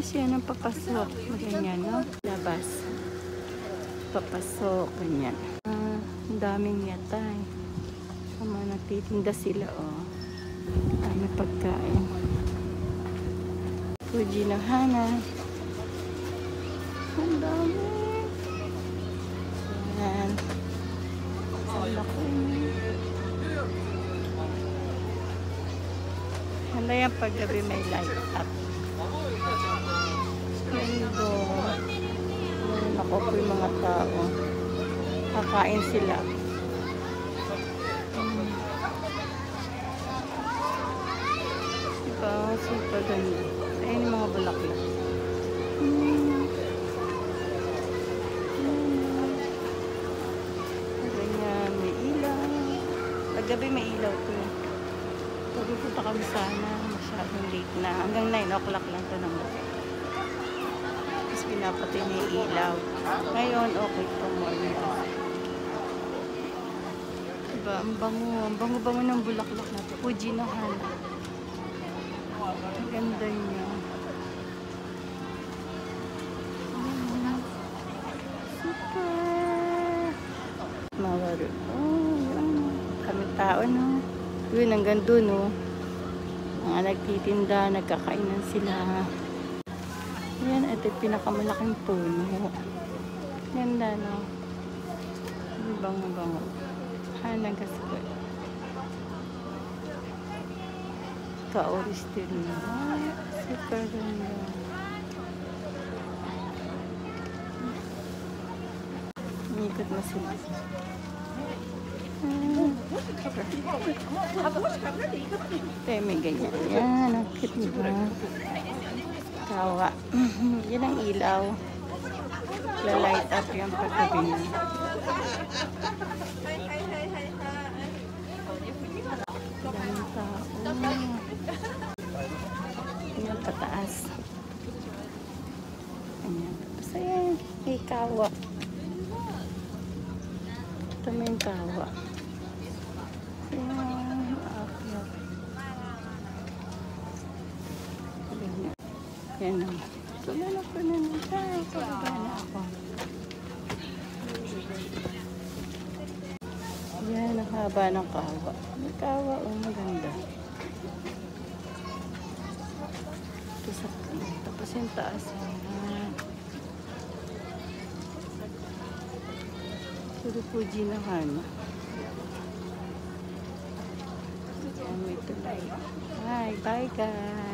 siya ng papasok. Ganyan, no? Labas. Papasok. Ganyan. Ang daming yatay. Nagtitinda sila, oh. Ay, may pagkain. Fuji na Hana. Ang dami. Ayan. Ang laki. Hala yan paggabi may light up. Ganda. Ako po yung mga tao. Kakain sila. Diba? Super ganda. Ayun yung mga bulaklak. Ganyan, may ilaw. Paggabi may ilaw to. Pupunta kami sana. Masyadong late na. Hanggang 9 o'clock lang to ng gabi. Tapos pinapatay na yung ilaw. Ngayon, okay po morning. Diba? Ang bango. Ang bango-bango ng bulaklak na to. Fuji no Hana. Ang ganda niya. Super! Mawaro. Oh, yan. Kami tao, no? Yun, hanggang doon, no? Mga nagtitinda, nagkakainan sila. Yan, ito yung pinakamalaking puno. Ganda, no? Bango-bango. Hana gasgoy. Kaoris din. Super ganda. Ikot na sila. May ganyan. Yan, ang cute diba? Kawa. Yan ang ilaw. La-light up yung paggabi niya. Daming tao. Yan, pataas. Ayan. Tapos ayan, may kawa. Ito may kawa. Ayan, aakyat. Yan o. Tulala ko na nita. Pagaba na ako. Yan, ang haba ng kawa. May kawa, oh, maganda. Tapos yung taas. Yan. Puro Fuji na Hana. May tulay. Hi, bye guys.